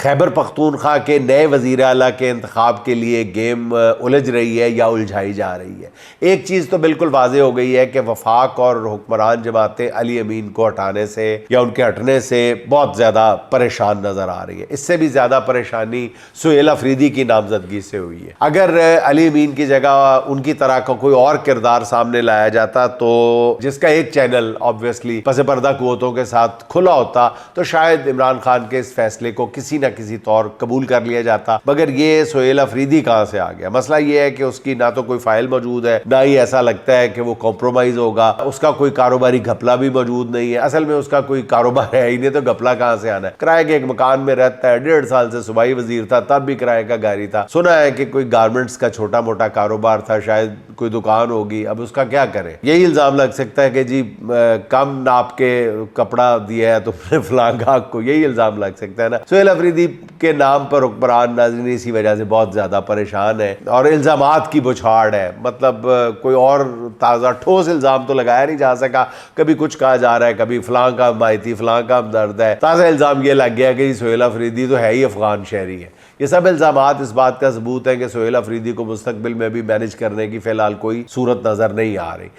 खैबर पख्तूनख्वा के नए वज़ीर आला के इंतखाब के लिए गेम उलझ रही है या उलझाई जा रही है। एक चीज़ तो बिल्कुल वाज़ेह हो गई है कि वफाक और हुक्मरान जमातें अली अमीन को हटाने से या उनके हटने से बहुत ज़्यादा परेशान नज़र आ रही है। इससे भी ज़्यादा परेशानी सुहेल अफरीदी की नामजदगी से हुई है। अगर अली अमीन की जगह उनकी तरह का कोई और किरदार सामने लाया जाता तो जिसका एक चैनल ऑब्वियसली पसे पर्दा कुव्वतों के साथ खुला होता तो शायद इमरान खान के इस फैसले को किसी न किसी तौर कबूल कर लिया जाता। मगर ये सुहेल अफरीदी कहाँ से आ गया? मसला ये है कि उसकी ना तो कोई फाइल मौजूद है, ना ही ऐसा लगता है कि वो कॉम्प्रोमाइज होगा। उसका कोई कारोबारी घपला भी मौजूद नहीं है। असल में उसका कोई कारोबार है ही नहीं, तो घपला कहाँ से आना है? किराए के एक मकान में रहता है, 1.5 साल से सूबाई वजीर था, तब भी किराए का गाड़ी था। सुना है कि कोई गारमेंट्स का छोटा मोटा कारोबार था, शायद कोई दुकान होगी। अब उसका क्या करे? यही इल्जाम लग सकता है कि जी कम नाप के कपड़ा दिया है तुमने फलां गाहक को, यही इल्जाम लग सकता है ना। सुहेल अफरीदी के नाम पर हुक्मरान नाज़रीन इसी वजह से बहुत ज्यादा परेशान है और इल्जामात की बुछाड़ है। मतलब कोई और ताज़ा ठोस इल्जाम तो लगाया नहीं जा सका। कभी कुछ कहा जा रहा है, कभी फलां का माइती, फलां का हमदर्द है। ताज़ा इल्जाम ये लग गया कि सुहेल अफरीदी तो है ही अफगान शहरी है। ये सब इल्जामात इस बात का सबूत है कि सुहेल अफरीदी को मुस्तकबिल में भी मैनेज करने की फिलहाल कोई सूरत नजर नहीं आ रही।